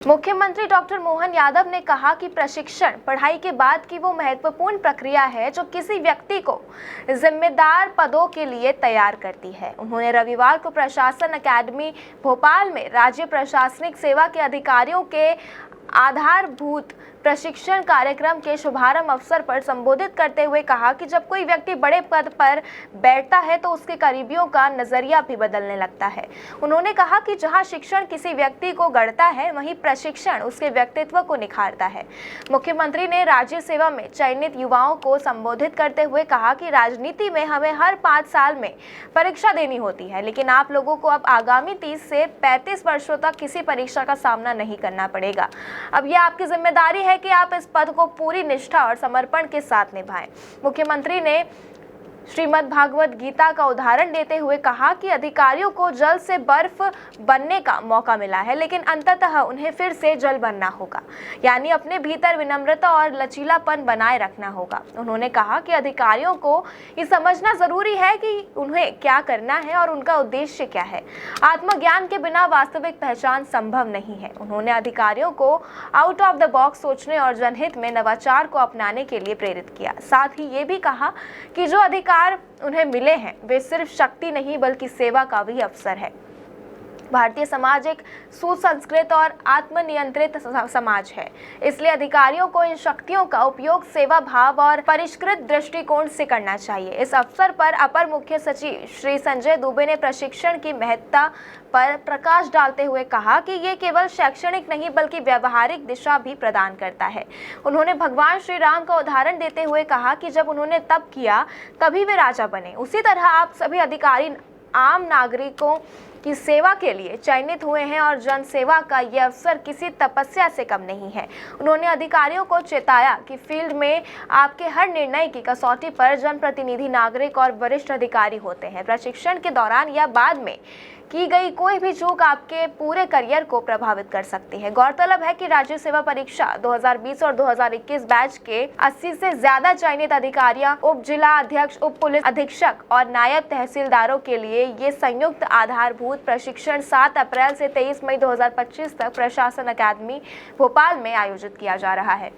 मुख्यमंत्री डॉक्टर मोहन यादव ने कहा कि प्रशिक्षण पढ़ाई के बाद की वो महत्वपूर्ण प्रक्रिया है जो किसी व्यक्ति को जिम्मेदार पदों के लिए तैयार करती है। उन्होंने रविवार को प्रशासन अकादमी भोपाल में राज्य प्रशासनिक सेवा के अधिकारियों के आधारभूत प्रशिक्षण कार्यक्रम के शुभारंभ अवसर पर संबोधित करते हुए कहा कि जब कोई व्यक्ति बड़े पद पर बैठता है तो उसके करीबियों का नजरिया भी बदलने लगता है। उन्होंने कहा कि जहां शिक्षण किसी व्यक्ति को गढ़ता है, वहीं प्रशिक्षण उसके व्यक्तित्व को निखारता है। मुख्यमंत्री ने राज्य सेवा में चयनित युवाओं को संबोधित करते हुए कहा कि राजनीति में हमें हर 5 साल में परीक्षा देनी होती है, लेकिन आप लोगों को अब आगामी 30 से 35 वर्षों तक किसी परीक्षा का सामना नहीं करना पड़ेगा। अब यह आपकी जिम्मेदारी है कि आप इस पद को पूरी निष्ठा और समर्पण के साथ निभाएं। मुख्यमंत्री ने श्रीमद् भागवत गीता का उदाहरण देते हुए कहा कि अधिकारियों को जल से बर्फ बनने का मौका मिला है, लेकिन अंततः उन्हें फिर से जल बनना होगा, यानी अपने भीतर विनम्रता और लचीलापन बनाए रखना होगा। उन्होंने कहा कि अधिकारियों को ये समझना जरूरी है कि उन्हें क्या करना है और उनका उद्देश्य क्या है। आत्मज्ञान के बिना वास्तविक पहचान संभव नहीं है। उन्होंने अधिकारियों को आउट ऑफ द बॉक्स सोचने और जनहित में नवाचार को अपनाने के लिए प्रेरित किया। साथ ही ये भी कहा कि जो अधिकार उन्हें मिले हैं वे सिर्फ शक्ति नहीं बल्कि सेवा का भी अवसर है। भारतीय समाज एक सुसंस्कृत और आत्मनियंत्रित समाज है, इसलिए अधिकारियों को इन शक्तियों का उपयोग सेवा भाव और परिष्कृत दृष्टिकोण से करना चाहिए। इस अवसर पर अपर मुख्य सचिव श्री संजय दुबे ने प्रशिक्षण की महत्ता पर प्रकाश डालते हुए कहा कि ये केवल शैक्षणिक नहीं बल्कि व्यावहारिक दिशा भी प्रदान करता है। उन्होंने भगवान श्री राम का उदाहरण देते हुए कहा कि जब उन्होंने तप किया तभी वे राजा बने, उसी तरह आप सभी अधिकारी आम नागरिकों की सेवा के लिए चयनित हुए हैं और जन सेवा का यह अवसर किसी तपस्या से कम नहीं है। उन्होंने अधिकारियों को चेताया कि फील्ड में आपके हर निर्णय की कसौटी पर जनप्रतिनिधि, नागरिक और वरिष्ठ अधिकारी होते हैं। प्रशिक्षण के दौरान या बाद में की गई कोई भी चूक आपके पूरे करियर को प्रभावित कर सकती है। गौरतलब है कि राज्य सेवा परीक्षा 2020 और 2021 बैच के 80 से ज्यादा चयनित अधिकारियां, उप जिला अध्यक्ष, उप पुलिस अधीक्षक और नायब तहसीलदारों के लिए ये संयुक्त आधारभूत प्रशिक्षण 7 अप्रैल से 23 मई 2025 तक प्रशासन अकादमी भोपाल में आयोजित किया जा रहा है।